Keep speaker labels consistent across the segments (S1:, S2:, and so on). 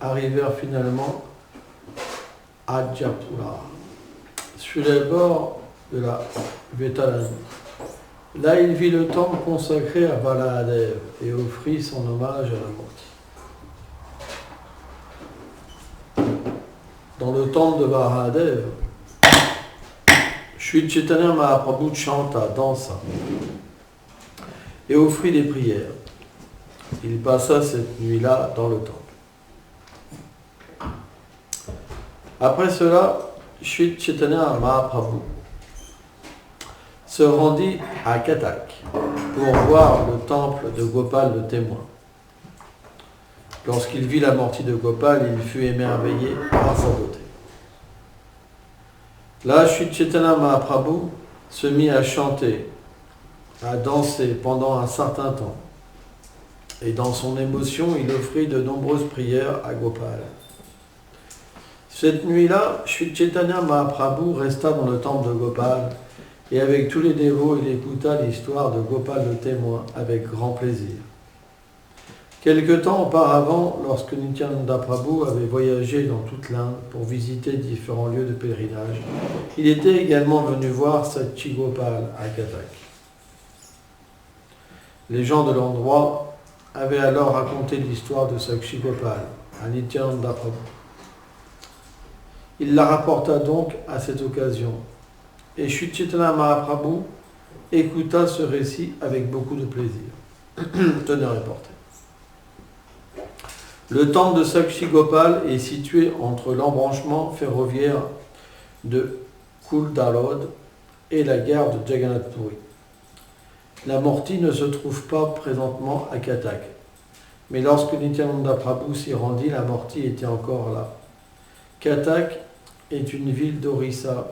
S1: arrivèrent finalement à Japura, sur les bords de la Vetalani. Là, il vit le temple consacré à Balahadev et offrit son hommage à la mort. Dans le temple de Balahadev, Sri Chaitanya Mahaprabhu chanta, dansa et offrit des prières. Il passa cette nuit-là dans le temple. Après cela, Sri Chaitanya Mahaprabhu se rendit à Katak pour voir le temple de Gopal le témoin. Lorsqu'il vit la mortie de Gopal, il fut émerveillé par sa beauté. Là, Sri Chaitanya Mahaprabhu se mit à chanter, à danser pendant un certain temps. Et dans son émotion, il offrit de nombreuses prières à Gopal. Cette nuit-là, Sri Chaitanya Mahaprabhu resta dans le temple de Gopal et avec tous les dévots, il écouta l'histoire de Gopal le témoin avec grand plaisir. Quelque temps auparavant, lorsque Nityananda Prabhu avait voyagé dans toute l'Inde pour visiter différents lieux de pèlerinage, il était également venu voir Sachi Gopal à Katak. Les gens de l'endroit avaient alors raconté l'histoire de Sachi Gopal à Nityananda Prabhu. Il la rapporta donc à cette occasion, et Sri Chaitanya Mahaprabhu écouta ce récit avec beaucoup de plaisir. Tenez reporté. Le temple de Sakshi Gopal est situé entre l'embranchement ferroviaire de Kuldarod et la gare de Jagannath Puri. La mortie ne se trouve pas présentement à Katak, mais lorsque Nityananda Prabhu s'y rendit, la mortie était encore là. Katak est une ville d'Orissa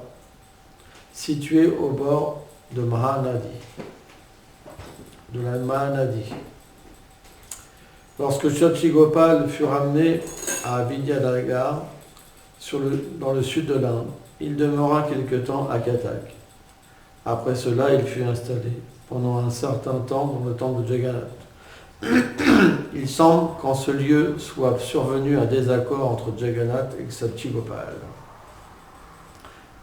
S1: située au bord de la Mahanadi. Lorsque Sachi Gopal fut ramené à Vidyanagar, dans le sud de l'Inde, il demeura quelque temps à Katak. Après cela, il fut installé pendant un certain temps dans le temple de Jagannath. Il semble qu'en ce lieu soit survenu un désaccord entre Jagannath et Sachi Gopal.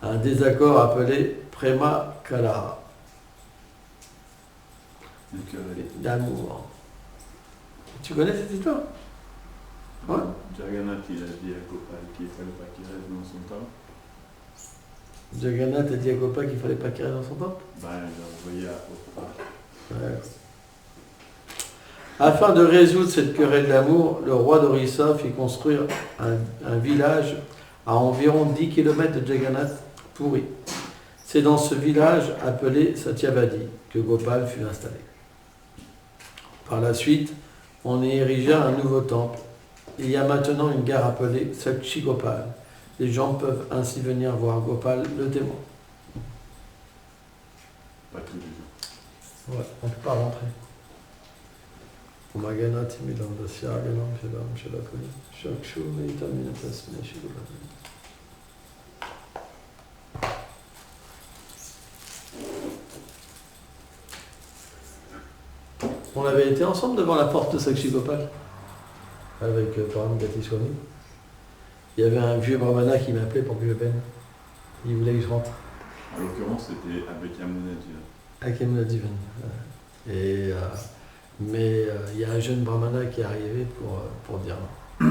S1: Un désaccord appelé Prema Kalaha, d'amour. Tu connais cette histoire? Ouais.
S2: Jagannath, il a dit à Gopal qu'il ne fallait pas qu'il reste dans son temple.
S1: Jagannath a dit à Gopal qu'il ne fallait pas qu'il reste dans son temple?
S2: Ben, il l'a envoyé à Gopal.
S1: Ouais. Afin de résoudre cette querelle d'amour, le roi d'Orissa fit construire un village à environ 10 km de Jagannath Puri. C'est dans ce village appelé Satyavadi que Gopal fut installé. Par la suite, on y érigea un nouveau temple. Il y a maintenant une gare appelée Sakshi Gopal. Les gens peuvent ainsi venir voir Gopal le témoin.
S2: Pas tous les jours.
S1: Ouais, on ne peut pas rentrer. Umaganati Milandasya Ganam Shadam Shadakuni Shakshu Meitaminatasme Shigulabani. On avait été ensemble devant la porte de Sakshi Gopal avec Param Gati Swami. Il y avait un vieux brahmana qui m'appelait pour que je vienne. Il voulait que je rentre.
S2: En l'occurrence, c'était avec Yamuna Divan.
S1: Avec Yamuna Divan. Mais il y a un jeune brahmana qui est arrivé pour dire non.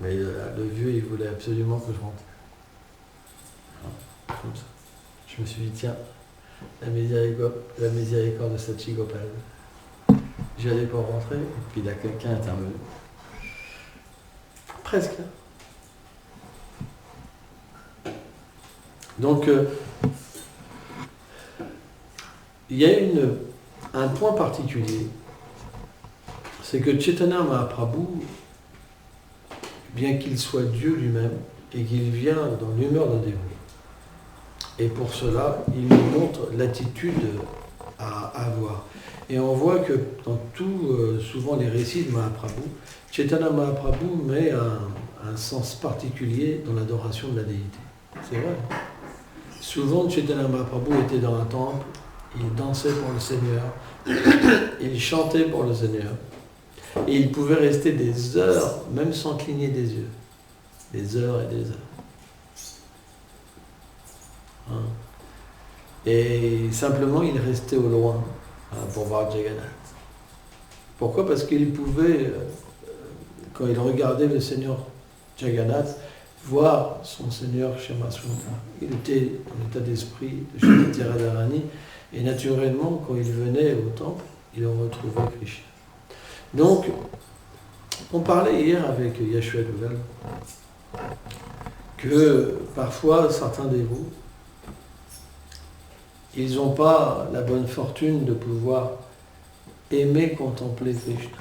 S1: Mais le vieux, il voulait absolument que je rentre. Comme ça. Je me suis dit, tiens, la miséricorde de Sachi Gopal. J'allais pour rentrer, et puis là, quelqu'un est intervenu. Presque. Donc, il y a un point particulier, c'est que Chaitanya Mahaprabhu, bien qu'il soit Dieu lui-même, et qu'il vient dans l'humeur d'un dévot, et pour cela, il nous montre l'attitude à avoir. Et on voit que dans souvent les récits de Mahaprabhu, Chaitanya Mahaprabhu met un sens particulier dans l'adoration de la déité. C'est vrai. Souvent, Chaitanya Mahaprabhu était dans un temple, il dansait pour le Seigneur, il chantait pour le Seigneur. Et il pouvait rester des heures, même sans cligner des yeux. Des heures et des heures. Hein. Et simplement, il restait au loin pour voir Jagannath. Pourquoi? Parce qu'il pouvait, quand il regardait le Seigneur Jagannath, voir son Seigneur Shyamasundara. Il était en état d'esprit de Srimati Radharani, et naturellement, quand il venait au temple, il retrouvait Krishna. Donc, on parlait hier avec Yashua Duval que parfois certains dévots, ils n'ont pas la bonne fortune de pouvoir aimer contempler Krishna.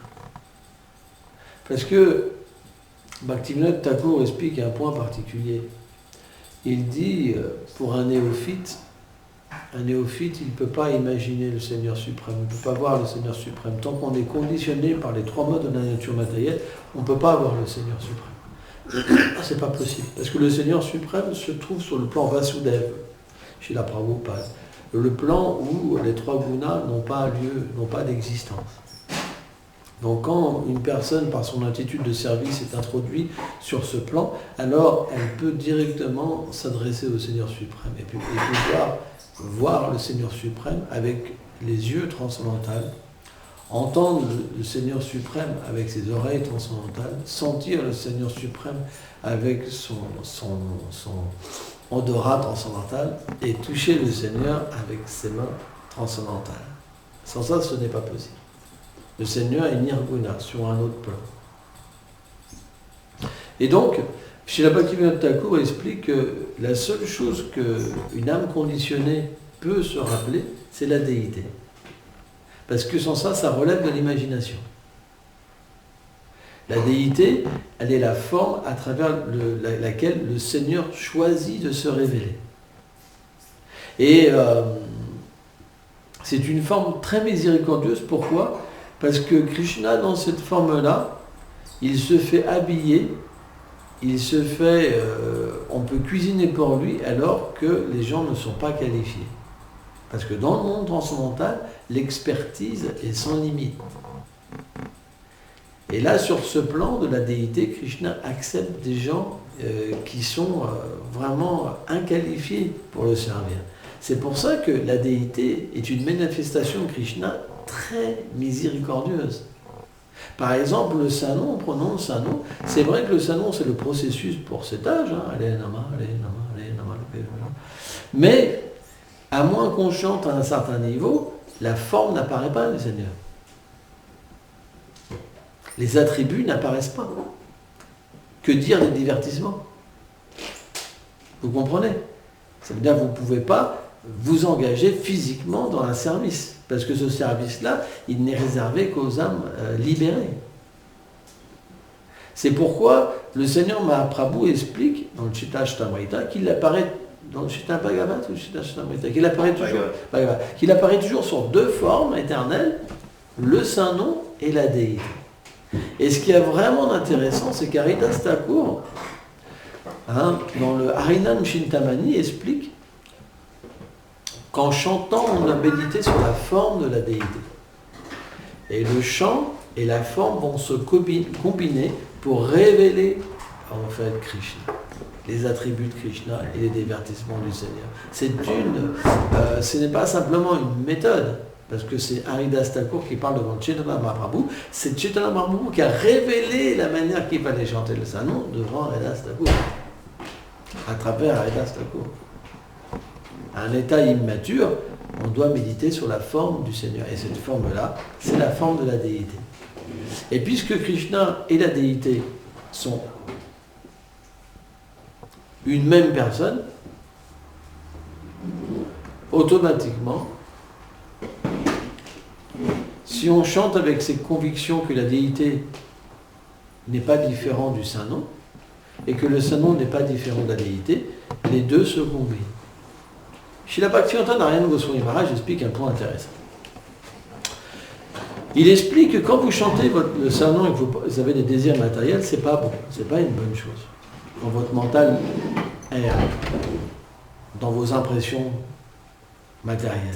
S1: Parce que Bhaktivinoda Thakur explique un point particulier. Il dit, pour un néophyte, il ne peut pas imaginer le Seigneur suprême, il ne peut pas voir le Seigneur suprême. Tant qu'on est conditionné par les trois modes de la nature matérielle, on ne peut pas voir le Seigneur suprême. C'est pas possible. Parce que le Seigneur suprême se trouve sur le plan Vasudeva, chez la Prabhupada. Le plan où les trois gunas n'ont pas lieu, n'ont pas d'existence. Donc quand une personne, par son attitude de service, est introduite sur ce plan, alors elle peut directement s'adresser au Seigneur suprême et pouvoir voir le Seigneur suprême avec les yeux transcendantales, entendre le Seigneur suprême avec ses oreilles transcendantales, sentir le Seigneur suprême avec son odorat transcendantal et toucher le Seigneur avec ses mains transcendantales. Sans ça, ce n'est pas possible. Le Seigneur est nirguna, sur un autre plan. Et donc, Srila Bhaktivinoda Thakur explique que la seule chose qu'une âme conditionnée peut se rappeler, c'est la déité. Parce que sans ça, ça relève de l'imagination. La déité, elle est la forme à travers laquelle le Seigneur choisit de se révéler. Et c'est une forme très miséricordieuse. Pourquoi? Parce que Krishna, dans cette forme-là, il se fait habiller, on peut cuisiner pour lui alors que les gens ne sont pas qualifiés. Parce que dans le monde transcendantal, l'expertise est sans limite. Et là, sur ce plan de la déité, Krishna accepte des gens qui sont vraiment inqualifiés pour le servir. C'est pour ça que la déité est une manifestation de Krishna très miséricordieuse. Par exemple, le Saint-Nom, prenons le Saint-Nom, c'est vrai que le Saint-Nom, c'est le processus pour cet âge, allez, nama, allez, nama, allez, nama, mais à moins qu'on chante à un certain niveau, la forme n'apparaît pas du Seigneur. Les attributs n'apparaissent pas. Que dire des divertissements? Vous comprenez? Ça veut dire que vous ne pouvez pas vous engager physiquement dans un service. Parce que ce service-là, il n'est réservé qu'aux âmes libérées. C'est pourquoi le Seigneur Mahaprabhu explique dans le Chitta-Ashtamrita qu'il apparaît dans le Chitta Bhagavat ou le Chitta-Ashtamrita, qu'il apparaît toujours sur deux formes éternelles, le Saint-Nom et la déité. Et ce qui est vraiment intéressant, c'est qu'Haridas Thakur, dans le Harinam Chintamani, explique qu'en chantant, on a médité sur la forme de la déité. Et le chant et la forme vont se combiner pour révéler en fait Krishna, les attributs de Krishna et les divertissements du Seigneur. Ce n'est pas simplement une méthode, parce que c'est Haridas Thakur qui parle devant Chaitanya Mahaprabhu. C'est Chaitanya Mahaprabhu qui a révélé la manière qu'il fallait chanter le Saint-Nom devant Haridas Thakur, à travers Haridas Thakur. À un état immature, on doit méditer sur la forme du Seigneur. Et cette forme-là, c'est la forme de la déité. Et puisque Krishna et la déité sont une même personne, automatiquement, si on chante avec cette conviction que la déité n'est pas différente du Saint-Nom, et que le Saint-Nom n'est pas différent de la déité, les deux se combinent. Srila Bhaktivedanta Narayana Goswami Maharaj explique un point intéressant. Il explique que quand vous chantez le Saint-Nom et que vous avez des désirs matériels, c'est pas bon, c'est pas une bonne chose. Quand votre mental est dans vos impressions matérielles.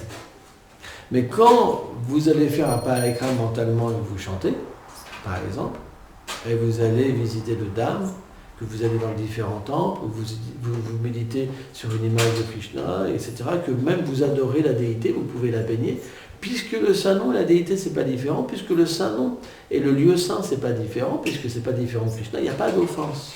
S1: Mais quand vous allez faire un parikram mentalement et que vous chantez, par exemple, et vous allez visiter le Dham, que vous allez dans différents temples, vous méditez sur une image de Krishna, etc., que même vous adorez la déité, vous pouvez la baigner, puisque le Saint-Nom et la déité, c'est pas différent, puisque le Saint-Nom et le lieu saint, c'est pas différent, puisque c'est pas différent de Krishna, il n'y a pas d'offense.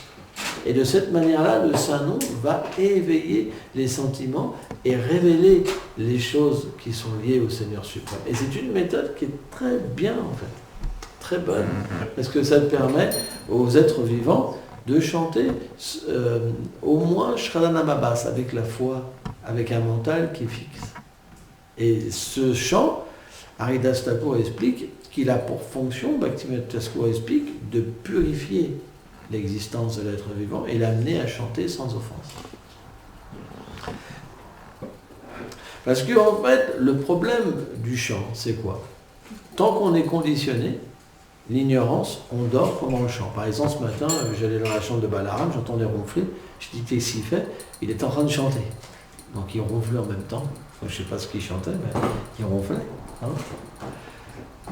S1: Et de cette manière-là, le Saint-Nom va éveiller les sentiments et révéler les choses qui sont liées au Seigneur suprême. Et c'est une méthode qui est très bien, en fait, très bonne, parce que ça permet aux êtres vivants de chanter au moins Shraddhanamabhas, avec la foi, avec un mental qui est fixe. Et ce chant, Haridas Thakur explique qu'il a pour fonction, Bhaktivinoda Thakur explique, de purifier l'existence de l'être vivant et l'amener à chanter sans offense. Parce que en fait, le problème du chant, c'est quoi? Tant qu'on est conditionné, l'ignorance, on dort pendant le chant. Par exemple, ce matin, j'allais dans la chambre de Balaram, j'entendais ronfler, je dis qu'est-ce qu'il fait? Il est en train de chanter. Donc il ronflait en même temps. Je ne sais pas ce qu'il chantait, mais il ronflait. Hein.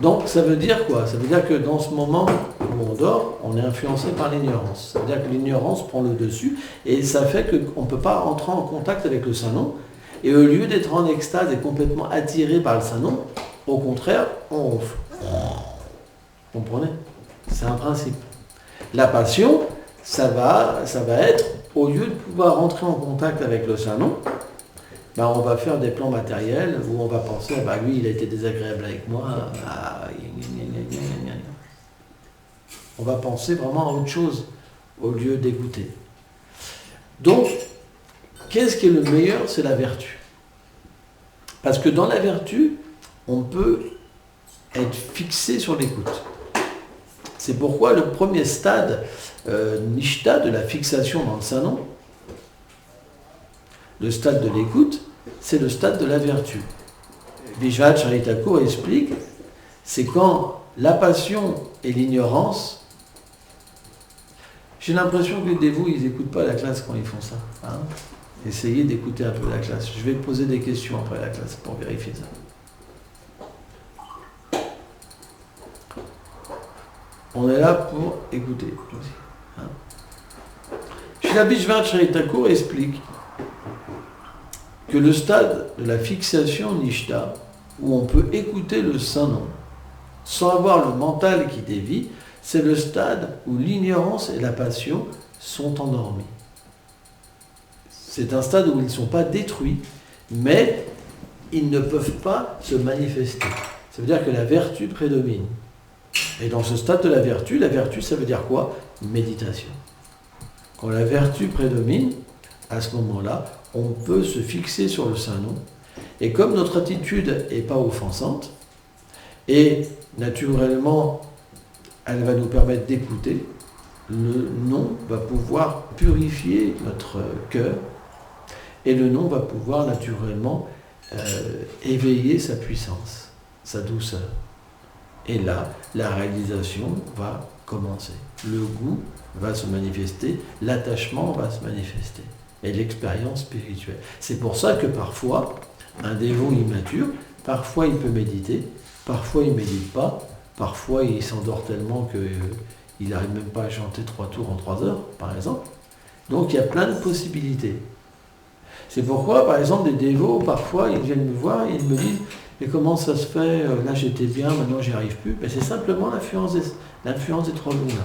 S1: Donc ça veut dire quoi? Ça veut dire que dans ce moment où on dort, on est influencé par l'ignorance. Ça veut dire que l'ignorance prend le dessus et ça fait qu'on ne peut pas entrer en contact avec le Saint-Nom. Et au lieu d'être en extase et complètement attiré par le Saint-Nom, au contraire, on ronfle. Vous comprenez? C'est un principe. La passion, ça va être, au lieu de pouvoir entrer en contact avec le Saint-Nom, ben on va faire des plans matériels où on va penser, bah lui il a été désagréable avec moi, on va penser vraiment à autre chose au lieu d'écouter. Donc, qu'est-ce qui est le meilleur? C'est la vertu. Parce que dans la vertu, on peut être fixé sur l'écoute. C'est pourquoi le premier stade, Nishta, de la fixation dans le Saint-Nom, le stade de l'écoute, c'est le stade de la vertu. Vishwanath Chaitanya Thakur explique, c'est quand la passion et l'ignorance, j'ai l'impression que les dévots, ils n'écoutent pas la classe quand ils font ça. Hein. Essayez d'écouter un peu la classe. Je vais poser des questions après la classe pour vérifier ça. On est là pour écouter. Hein. Srila Vishwanath Chaitanya Thakur explique que le stade de la fixation Nishta, où on peut écouter le Saint-Nom, sans avoir le mental qui dévie, c'est le stade où l'ignorance et la passion sont endormis. C'est un stade où ils ne sont pas détruits, mais ils ne peuvent pas se manifester. Ça veut dire que la vertu prédomine. Et dans ce stade de la vertu, ça veut dire quoi? Méditation. Quand la vertu prédomine, à ce moment-là, on peut se fixer sur le Saint-Nom. Et comme notre attitude n'est pas offensante, et naturellement, elle va nous permettre d'écouter, le nom va pouvoir purifier notre cœur, et le nom va pouvoir naturellement éveiller sa puissance, sa douceur. Et là, la réalisation va commencer. Le goût va se manifester, l'attachement va se manifester. Et l'expérience spirituelle. C'est pour ça que parfois, un dévot immature, parfois il peut méditer, parfois il ne médite pas, parfois il s'endort tellement qu'il n'arrive même pas à chanter 3 tours en 3 heures, par exemple. Donc il y a plein de possibilités. C'est pourquoi, par exemple, des dévots, parfois, ils viennent me voir et ils me disent « Mais comment ça se fait? Là j'étais bien, maintenant j'y arrive plus. » Mais c'est simplement l'influence des 3 lunas.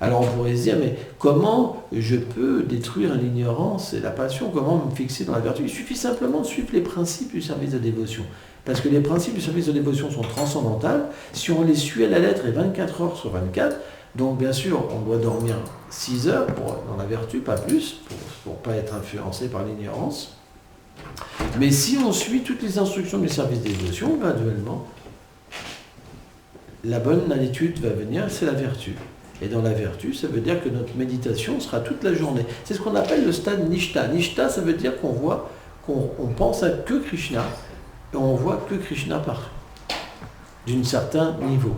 S1: Alors on pourrait se dire, mais comment je peux détruire l'ignorance et la passion? Comment me fixer dans la vertu? Il suffit simplement de suivre les principes du service de dévotion. Parce que les principes du service de dévotion sont transcendantales. Si on les suit à la lettre et 24 heures sur 24, donc bien sûr, on doit dormir 6 heures dans la vertu, pas plus, pour ne pas être influencé par l'ignorance. Mais si on suit toutes les instructions du service de dévotion, graduellement, la bonne attitude va venir, c'est la vertu. Et dans la vertu, ça veut dire que notre méditation sera toute la journée. C'est ce qu'on appelle le stade Nishta. Nishta, ça veut dire qu'on pense à que Krishna, et on voit que Krishna partout, d'un certain niveau.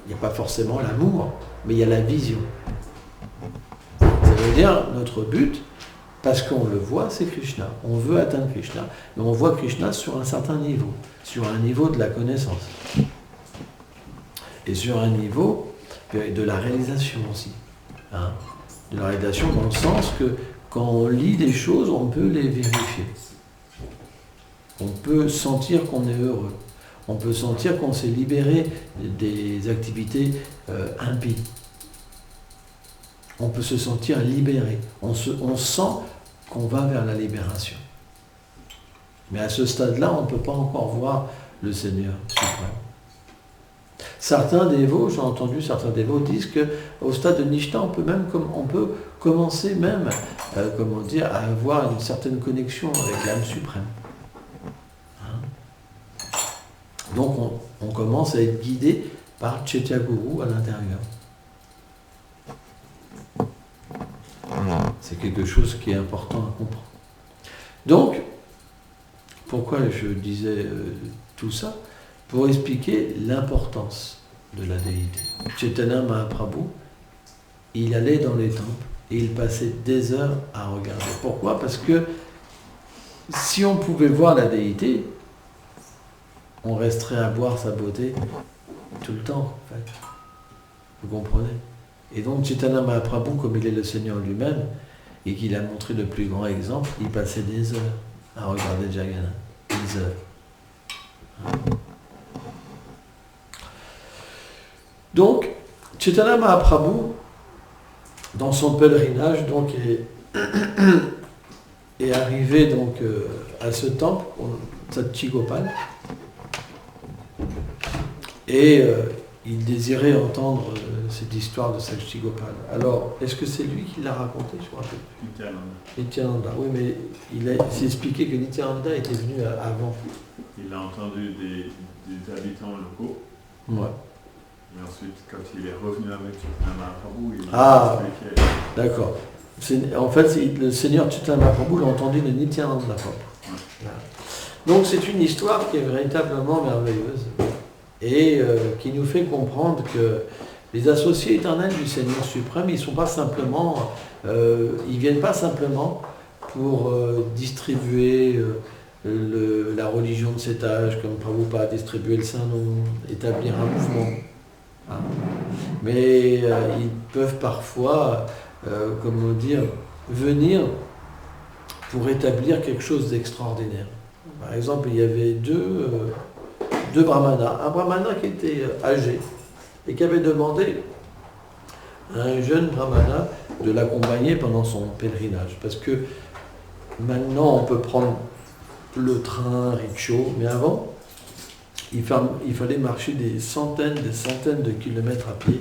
S1: Il n'y a pas forcément l'amour, mais il y a la vision. Ça veut dire notre but, parce qu'on le voit, c'est Krishna. On veut atteindre Krishna, mais on voit Krishna sur un certain niveau, sur un niveau de la connaissance. et sur un niveau de la réalisation aussi. Hein, de la réalisation dans le sens que quand on lit des choses, on peut les vérifier. On peut sentir qu'on est heureux. On peut sentir qu'on s'est libéré des activités impies. On peut se sentir libéré. On sent qu'on va vers la libération. Mais à ce stade-là, on ne peut pas encore voir le Seigneur suprême. Certains dévots, j'ai entendu certains dévots disent qu'au stade de Nishta, on peut commencer même à avoir une certaine connexion avec l'âme suprême. Donc on commence à être guidé par Chaitya-guru à l'intérieur. C'est quelque chose qui est important à comprendre. Donc, pourquoi je disais tout ça? Pour expliquer l'importance de la déité. Chaitanya Mahaprabhu, il allait dans les temples et il passait des heures à regarder. Pourquoi? Parce que si on pouvait voir la déité, on resterait à voir sa beauté tout le temps, en fait. Vous comprenez? Et donc Chaitanya Mahaprabhu, comme il est le Seigneur lui-même, et qu'il a montré le plus grand exemple, il passait des heures à regarder Jagannath. Des heures. Donc, Chaitanya Mahaprabhu, dans son pèlerinage, donc, est arrivé donc, à ce temple, Satchigopal, et il désirait entendre cette histoire de Satchigopal. Alors, est-ce que c'est lui qui l'a raconté? Je me rappelle plus. Nityananda, oui, mais il s'est expliqué que Nityananda était venu avant.
S2: Il a entendu des habitants locaux.
S1: Ouais.
S2: Et ensuite, quand il est revenu avec Chaitanya Mahaprabhu, il a expliqué.
S1: D'accord. En fait, le Seigneur Chaitanya Mahaprabhu l'a entendu de Nityananda. Ouais. Voilà. Donc c'est une histoire qui est véritablement merveilleuse et qui nous fait comprendre que les associés éternels du Seigneur suprême, ils viennent pas simplement pour distribuer la religion de cet âge, comme Prabhupada a distribué le Saint-Nom, établir un mouvement. Hein. Mais ils peuvent parfois, venir pour établir quelque chose d'extraordinaire. Par exemple, il y avait deux brahmanas. Un brahmana qui était âgé et qui avait demandé à un jeune brahmana de l'accompagner pendant son pèlerinage. Parce que maintenant, on peut prendre le train, rickshaw, mais avant, il fallait marcher des centaines de kilomètres à pied.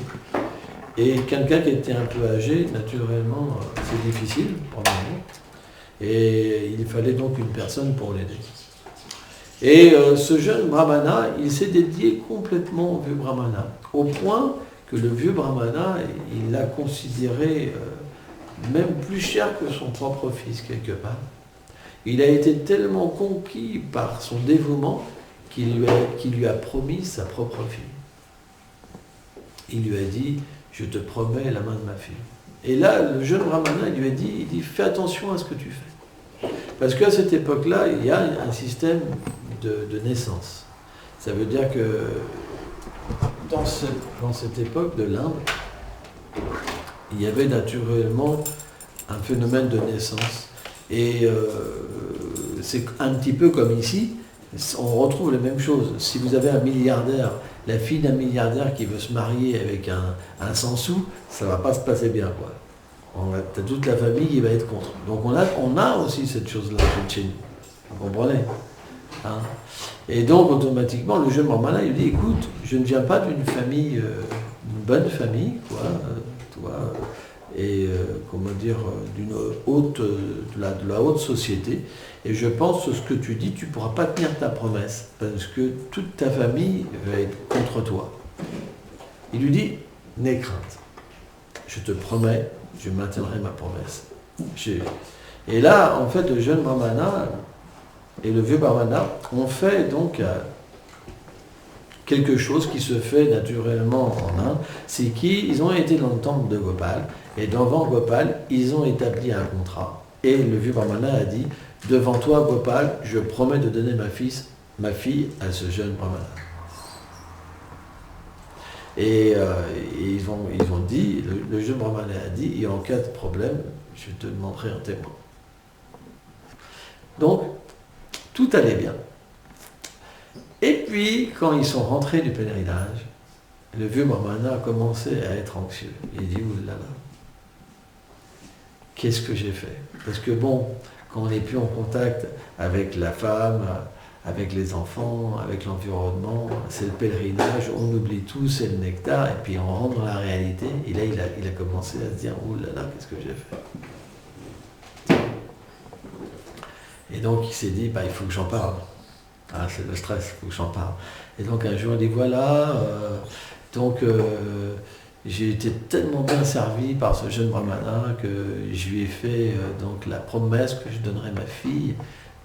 S1: Et quelqu'un qui était un peu âgé, naturellement, c'est difficile pour lui. Et il fallait donc une personne pour l'aider. Et ce jeune brahmana, il s'est dédié complètement au vieux brahmana, au point que le vieux brahmana, il l'a considéré même plus cher que son propre fils, quelque part. Il a été tellement conquis par son dévouement qu'il lui a promis sa propre fille. Il lui a dit, je te promets la main de ma fille. Et là, le jeune brahmana, il lui a dit, fais attention à ce que tu fais. Parce qu'à cette époque-là, il y a un système de naissance. Ça veut dire que dans cette époque de l'Inde, il y avait naturellement un phénomène de naissance. Et c'est un petit peu comme ici, on retrouve la même chose. Si vous avez un milliardaire, la fille d'un milliardaire qui veut se marier avec un sans sou, ça ne va pas se passer bien, quoi. T'as toute la famille qui va être contre. Donc on a aussi cette chose-là chez nous. Vous comprenez? Hein? Et donc automatiquement, le jeune brahmana, il dit, écoute, je ne viens pas d'une famille, une bonne famille, quoi, d'une haute, de la haute société. Et je pense que ce que tu dis, tu ne pourras pas tenir ta promesse, parce que toute ta famille va être contre toi. Il lui dit, n'aie crainte, je te promets, je maintiendrai ma promesse. Et là, en fait, le jeune brahmana et le vieux brahmana ont fait donc quelque chose qui se fait naturellement en Inde, c'est qu'ils ont été dans le temple de Gopal, et devant Gopal, ils ont établi un contrat. Et le vieux brahmana a dit, devant toi Gopal, je promets de donner ma fille à ce jeune brahmana. Et ils ont dit, le jeune brahmana a dit, et en cas de problème, je te demanderai un témoin. Donc, tout allait bien. Et puis, quand ils sont rentrés du pèlerinage, le vieux brahmana a commencé à être anxieux. Il dit, oulala, qu'est-ce que j'ai fait? Parce que bon, quand on n'est plus en contact avec la femme, avec les enfants, avec l'environnement, c'est le pèlerinage, on oublie tout, c'est le nectar, et puis on rentre dans la réalité, et là il a commencé à se dire, oulala, qu'est-ce que j'ai fait? Et donc il s'est dit, il faut que j'en parle. Ah, c'est le stress, il faut que j'en parle. Et donc un jour il dit, voilà, j'ai été tellement bien servi par ce jeune brahmana que je lui ai fait donc la promesse que je donnerais ma fille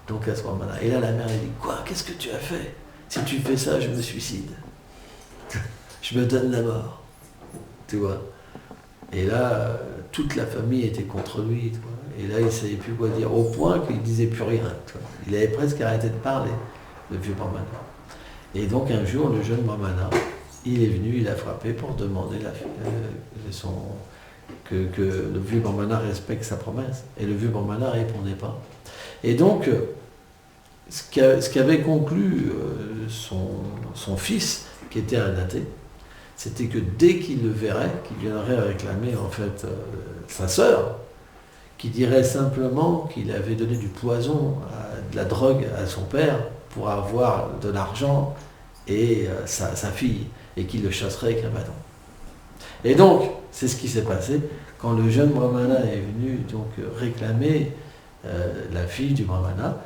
S1: donc à ce brahmana. Et là la mère elle dit, quoi, qu'est-ce que tu as fait? Si tu fais ça, je me suicide. Je me donne la mort. Tu vois. Et là, toute la famille était contre lui. Tu vois. Et là, il ne savait plus quoi dire, au point qu'il ne disait plus rien. Tu vois. Il avait presque arrêté de parler, le vieux brahmana. Et donc un jour, le jeune brahmana, il est venu, il a frappé pour demander que le vieux brahmana respecte sa promesse. Et le vieux brahmana ne répondait pas. Et donc, ce qu'avait conclu son fils, qui était un athée, c'était que dès qu'il le verrait, qu'il viendrait réclamer en fait sa sœur, qui dirait simplement qu'il avait donné du poison, de la drogue à son père pour avoir de l'argent et sa fille, et qu'il le chasserait avec un bâton. Et donc, c'est ce qui s'est passé quand le jeune brahmana est venu donc réclamer la fille du brahmana.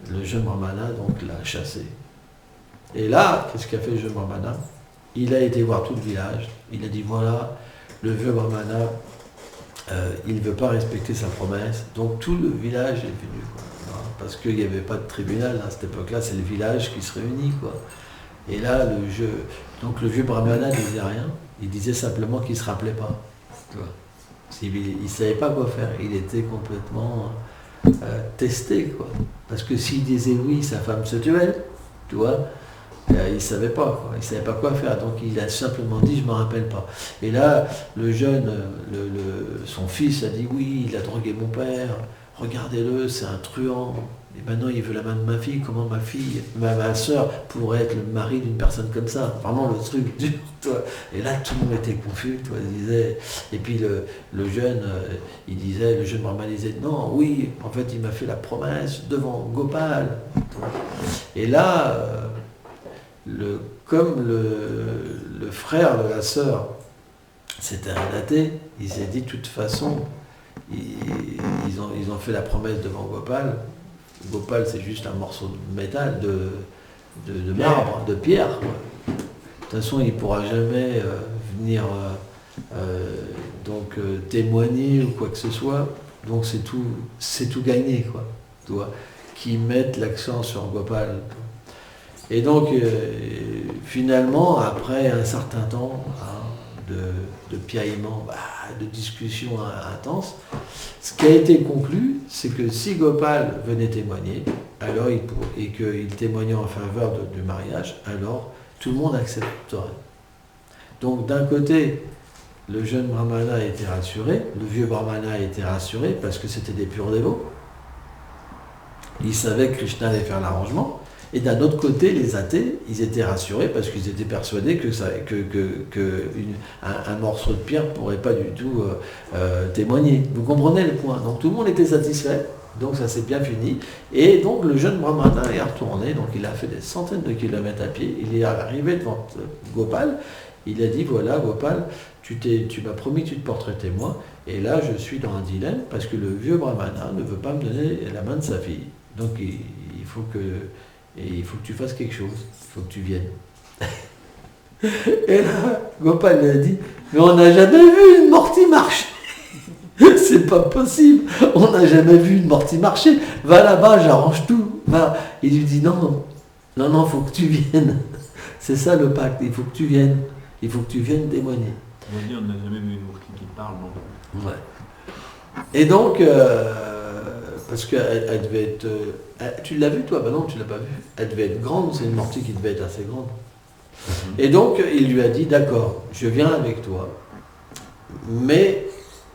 S1: Le jeune brahmana donc l'a chassé. Et là, qu'est-ce qu'a fait le jeune brahmana? Il a été voir tout le village. Il a dit, voilà, le vieux brahmana, il ne veut pas respecter sa promesse. Donc tout le village est venu. Quoi. Parce qu'il n'y avait pas de tribunal à cette époque-là, c'est le village qui se réunit. Quoi. Et là, donc le vieux brahmana ne disait rien. Il disait simplement qu'il ne se rappelait pas. Tu vois. Il ne savait pas quoi faire. Il était complètement testé. Quoi. Parce que s'il disait oui, sa femme se tuait. Tu vois. Il ne savait pas, quoi. Il savait pas quoi faire, donc il a simplement dit, je ne me rappelle pas. Et là, le jeune, son fils a dit, oui, il a drogué mon père, regardez-le, c'est un truand, et maintenant il veut la main de ma fille, comment ma soeur pourrait être le mari d'une personne comme ça, vraiment le truc dur, toi. Et là, tout le monde était confus, toi, il disait, et puis le jeune brahman disait, non, oui, en fait, il m'a fait la promesse devant Gopal. Et là, comme le frère de la sœur, c'était un athée, il s'est dit de toute façon, ils ont fait la promesse devant Gopal. Gopal, c'est juste un morceau de métal, de marbre, de pierre. Quoi. De toute façon, il ne pourra jamais venir témoigner ou quoi que ce soit. Donc c'est tout gagné, quoi. Tu vois, qu'ils mettent l'accent sur Gopal. Quoi. Et donc, finalement, après un certain temps de piaillement, de discussions intenses, ce qui a été conclu, c'est que si Gopal venait témoigner, et qu'il témoignait en faveur du mariage, alors tout le monde accepterait. Donc, d'un côté, le jeune brahmana a été rassuré, le vieux brahmana a été rassuré, parce que c'était des purs dévots. Ils savaient que Krishna allait faire l'arrangement. Et d'un autre côté, les athées, ils étaient rassurés parce qu'ils étaient persuadés un morceau de pierre ne pourrait pas du tout témoigner. Vous comprenez le point. Donc tout le monde était satisfait, donc ça s'est bien fini. Et donc le jeune brahmana est retourné, donc il a fait des centaines de kilomètres à pied, il est arrivé devant Gopal, il a dit, voilà Gopal, tu m'as promis que tu te porterais témoin, et là je suis dans un dilemme parce que le vieux brahmana ne veut pas me donner la main de sa fille. Donc il faut que tu fasses quelque chose, il faut que tu viennes. Et là, Gopal lui a dit, mais on n'a jamais vu une mortie marcher. C'est pas possible, on n'a jamais vu une mortie marcher. Va là-bas, j'arrange tout. Va. Il lui dit, non, il faut que tu viennes. C'est ça le pacte, il faut que tu viennes. Il faut que tu viennes témoigner.
S2: On va dire, on n'a jamais vu une mortie qui parle, non?
S1: Ouais. Et donc, parce qu'elle devait être... tu l'as vue toi? Ben non, tu l'as pas vue. Elle devait être grande, c'est une mortie qui devait être assez grande. Et donc, il lui a dit, d'accord, je viens avec toi, mais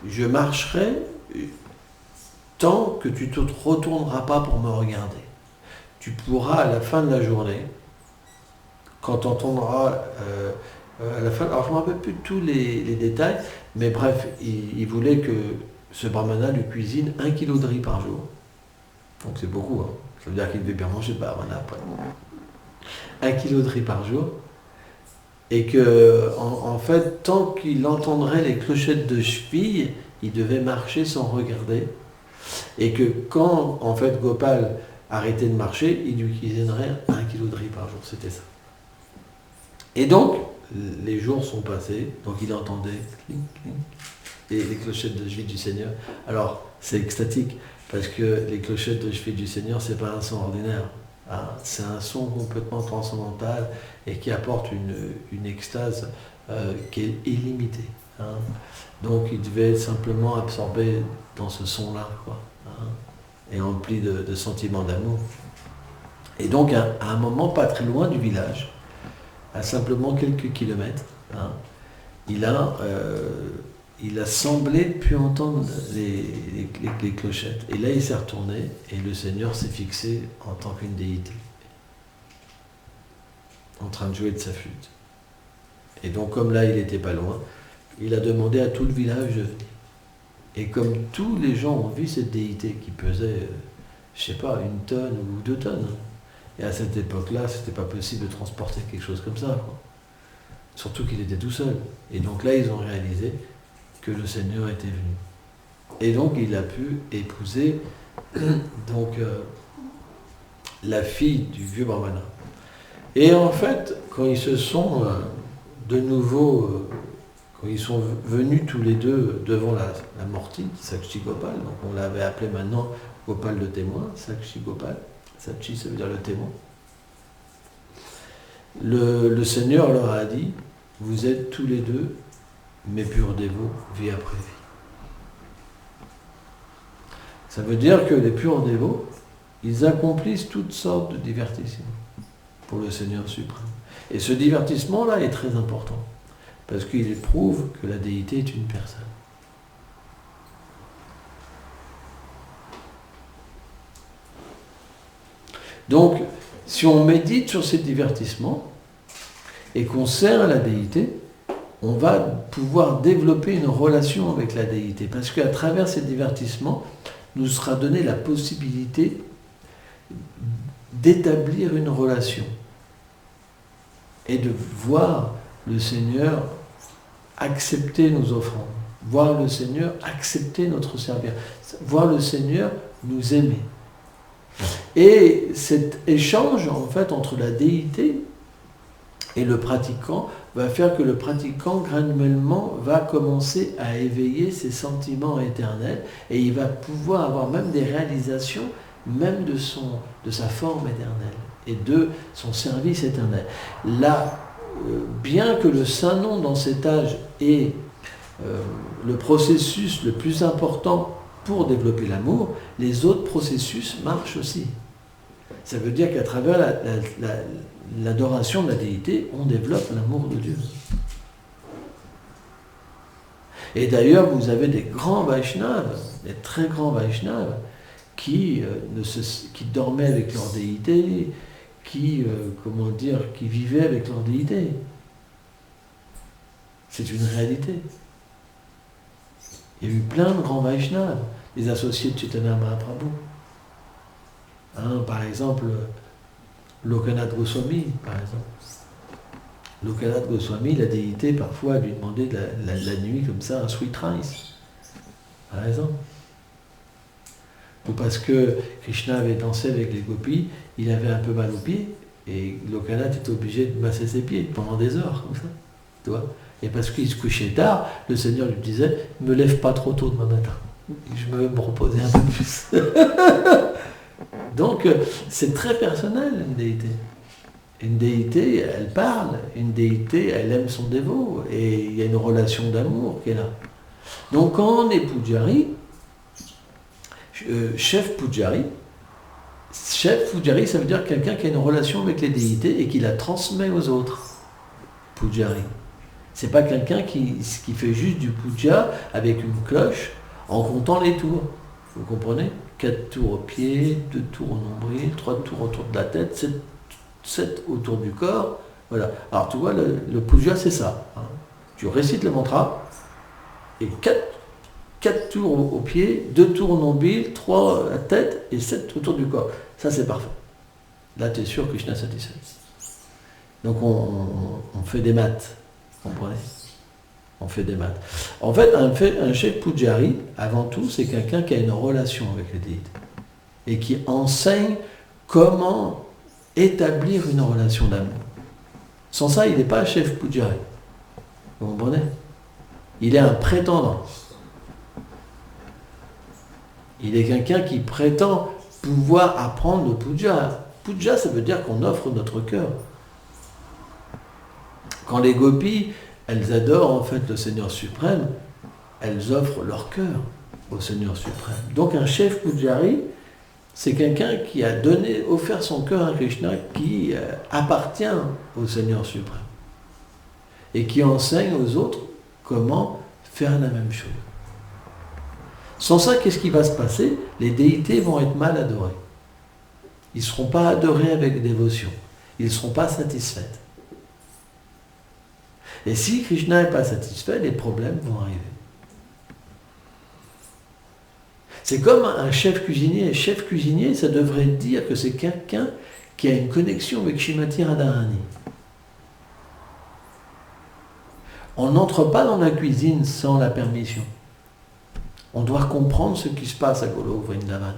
S1: je marcherai tant que tu ne te retourneras pas pour me regarder. Tu pourras, à la fin de la journée, quand tu entendras à la fin, alors je ne me rappelle plus de tous les détails, mais bref, il voulait que ce brahmana lui cuisine 1 kilo de riz par jour. Donc c'est beaucoup, hein. Ça veut dire qu'il devait bien manger le brahmana après. 1 kilo de riz par jour. Et que, en fait, tant qu'il entendrait les clochettes de cheville, il devait marcher sans regarder. Et que quand, en fait, Gopal arrêtait de marcher, il lui cuisinerait 1 kilo de riz par jour. C'était ça. Et donc, les jours sont passés, donc il entendait les clochettes de cheville du Seigneur. Alors, c'est extatique, parce que les clochettes de cheville du Seigneur, c'est pas un son ordinaire. Hein, c'est un son complètement transcendantal et qui apporte une extase qui est illimitée. Hein. Donc il devait être simplement absorbé dans ce son-là, quoi, hein, et empli de sentiments d'amour. Et donc à un moment pas très loin du village, à simplement quelques kilomètres, hein, il a semblé pu entendre les clochettes. Et là, il s'est retourné et le Seigneur s'est fixé en tant qu'une déité, en train de jouer de sa flûte. Et donc, comme là, il n'était pas loin, il a demandé à tout le village de venir. Et comme tous les gens ont vu cette déité qui pesait, je sais pas, 1 tonne ou 2 tonnes, et à cette époque-là, c'était pas possible de transporter quelque chose comme ça, quoi. Surtout qu'il était tout seul. Et donc là, ils ont réalisé que le Seigneur était venu. Et donc il a pu épouser donc, la fille du vieux brahmana. Et en fait, quand ils se sont de nouveau, quand ils sont venus tous les deux devant la mortie, Sakshi Gopal, donc on l'avait appelé maintenant Gopal le témoin, Sakshi Gopal, Sakshi ça veut dire le témoin. Le Seigneur leur a dit, vous êtes tous les deux mes purs dévots, vie après vie. Ça veut dire que les purs dévots, ils accomplissent toutes sortes de divertissements pour le Seigneur suprême. Et ce divertissement-là est très important, parce qu'il prouve que la déité est une personne. Donc, si on médite sur ces divertissements, et qu'on sert à la déité, on va pouvoir développer une relation avec la déité. Parce qu'à travers ces divertissements, nous sera donné la possibilité d'établir une relation et de voir le Seigneur accepter nos offrandes, voir le Seigneur accepter notre service, voir le Seigneur nous aimer. Et cet échange, en fait, entre la déité et le pratiquant va faire que le pratiquant graduellement va commencer à éveiller ses sentiments éternels et il va pouvoir avoir même des réalisations même de sa forme éternelle et de son service éternel. Là, bien que le Saint-Nom dans cet âge est le processus le plus important pour développer l'amour, les autres processus marchent aussi. Ça veut dire qu'à travers l'adoration de la déité, on développe l'amour de Dieu. Et d'ailleurs, vous avez des grands Vaishnavas, des très grands Vaishnavas, qui dormaient avec leur déité, qui vivaient avec leur déité. C'est une réalité. Il y a eu plein de grands Vaishnavas, les associés de Chaitanya Mahaprabhu. Par exemple, Lokanath Goswami, par exemple. Lokanath Goswami, la déité, parfois, lui demandait la nuit comme ça un sweet rice, par exemple. Ou parce que Krishna avait dansé avec les gopis, il avait un peu mal aux pieds, et Lokanath était obligé de masser ses pieds pendant des heures, comme ça. Tu vois ? Et parce qu'il se couchait tard, le Seigneur lui disait « Me lève pas trop tôt demain matin, je veux me reposer un peu plus. » Donc, c'est très personnel, une déité. Une déité, elle parle, une déité, elle aime son dévot, et il y a une relation d'amour qui est là. Donc, quand on est Pujari, chef Pujari, ça veut dire quelqu'un qui a une relation avec les déités et qui la transmet aux autres. pujari. C'est pas quelqu'un qui fait juste du puja avec une cloche en comptant les tours. Vous comprenez? 4 tours aux pieds, 2 tours au nombril, 3 tours autour de la tête, 7 autour du corps. Voilà. Alors tu vois, le puja c'est ça. Hein. Tu récites le mantra et 4 tours aux pieds, 2 tours au nombril, 3 à la tête et 7 autour du corps. Ça c'est parfait. Là tu es sûr que Krishna est satisfait. Donc on fait des maths. Vous comprenez? On fait des maths. En fait, un chef pujari, avant tout, c'est quelqu'un qui a une relation avec les déités et qui enseigne comment établir une relation d'amour. Sans ça, il n'est pas un chef pujari. Vous comprenez? Il est un prétendant. Il est quelqu'un qui prétend pouvoir apprendre le puja. Puja, ça veut dire qu'on offre notre cœur. Quand les gopis, elles adorent en fait le Seigneur suprême, elles offrent leur cœur au Seigneur suprême. Donc un chef pujari, c'est quelqu'un qui a offert son cœur à Krishna, qui appartient au Seigneur suprême et qui enseigne aux autres comment faire la même chose. Sans ça, qu'est-ce qui va se passer? Les déités vont être mal adorés. Ils ne seront pas adorés avec dévotion. Ils ne seront pas satisfaits. Et si Krishna n'est pas satisfait, les problèmes vont arriver. C'est comme un chef cuisinier. Un chef cuisinier, ça devrait dire que c'est quelqu'un qui a une connexion avec Shrimati Radharani. On n'entre pas dans la cuisine sans la permission. On doit comprendre ce qui se passe à Golok Vrindavan.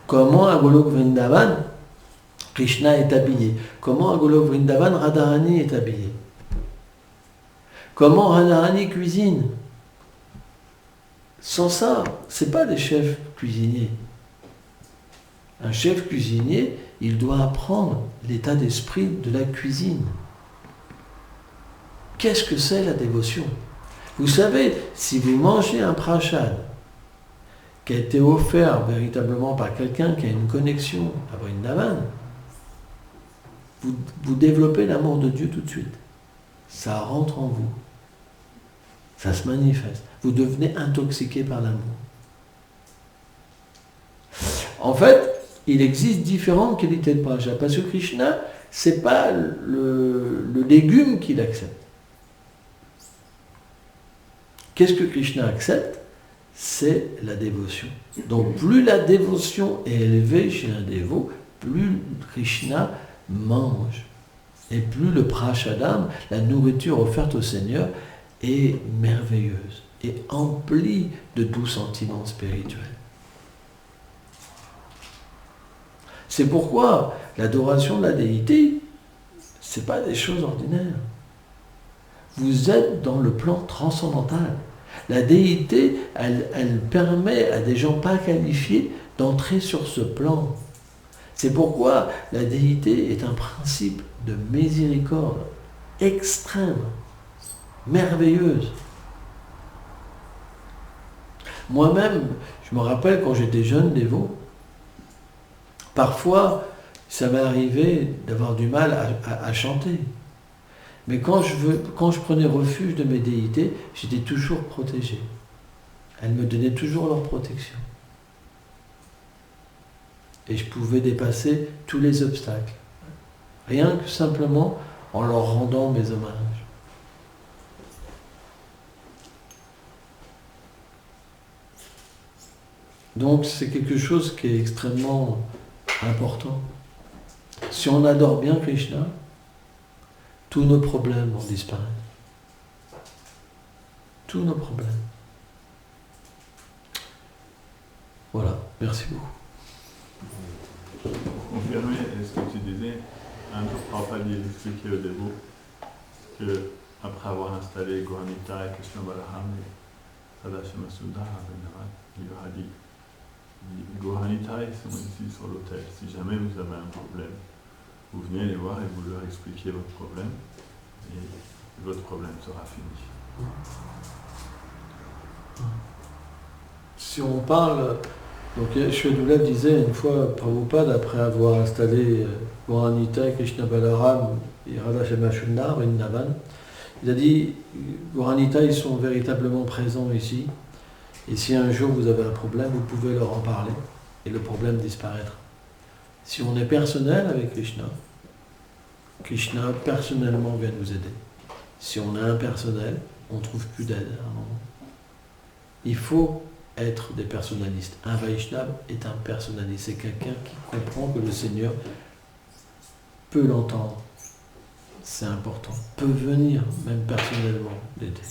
S1: Comment à Golok Vrindavan, Krishna est habillé. Comment à Golok Vrindavan, Radharani est habillée. Comment Radharani cuisine. Sans ça, ce n'est pas des chefs cuisiniers. Un chef cuisinier, il doit apprendre l'état d'esprit de la cuisine. Qu'est-ce que c'est la dévotion? Vous savez, si vous mangez un prashad qui a été offert véritablement par quelqu'un qui a une connexion à Vrindavan, vous développez l'amour de Dieu tout de suite. Ça rentre en vous. Ça se manifeste. Vous devenez intoxiqué par l'amour. En fait, il existe différentes qualités de prashad. Parce que Krishna, ce n'est pas le légume qu'il accepte. Qu'est-ce que Krishna accepte? C'est la dévotion. Donc plus la dévotion est élevée chez un dévot, plus Krishna mange. Et plus le prashadam, la nourriture offerte au Seigneur, est merveilleuse et emplie de doux sentiments spirituels. C'est pourquoi l'adoration de la déité, ce n'est pas des choses ordinaires. Vous êtes dans le plan transcendantal. La déité, elle permet à des gens pas qualifiés d'entrer sur ce plan. C'est pourquoi la déité est un principe de miséricorde extrême, merveilleuse. Moi-même, je me rappelle quand j'étais jeune dévot, parfois ça m'est arrivé d'avoir du mal à chanter. Mais quand je prenais refuge de mes déités, j'étais toujours protégé. Elles me donnaient toujours leur protection. Et je pouvais dépasser tous les obstacles. Rien que simplement en leur rendant mes hommages. Donc c'est quelque chose qui est extrêmement important. Si on adore bien Krishna, tous nos problèmes vont disparaître. Tous nos problèmes. Voilà, merci beaucoup.
S2: Pour confirmer ce que tu disais, un jour Prabhupada il expliquait au dévot qu'après avoir installé Gohanita et Krishna Balaham et Sadashama Sundara, il leur a dit Gohanita ils sont ici sur l'autel. Si jamais vous avez un problème, vous venez les voir et vous leur expliquez votre problème et votre problème sera fini.
S1: Si on parle, donc Shvedula disait une fois, Prabhupada, après avoir installé Gohanita et Krishna Balaram et Radhashama Shundar, Vrindavan. Il a dit, Goranita, ils sont véritablement présents ici. Et si un jour vous avez un problème, vous pouvez leur en parler et le problème disparaîtra. Si on est personnel avec Krishna, Krishna personnellement vient nous aider. Si on est impersonnel, on ne trouve plus d'aide à un moment. Il faut être des personnalistes. Un Vaishnava est un personnaliste. C'est quelqu'un qui comprend que le Seigneur peut l'entendre. C'est important. Peut venir, même personnellement, l'aider.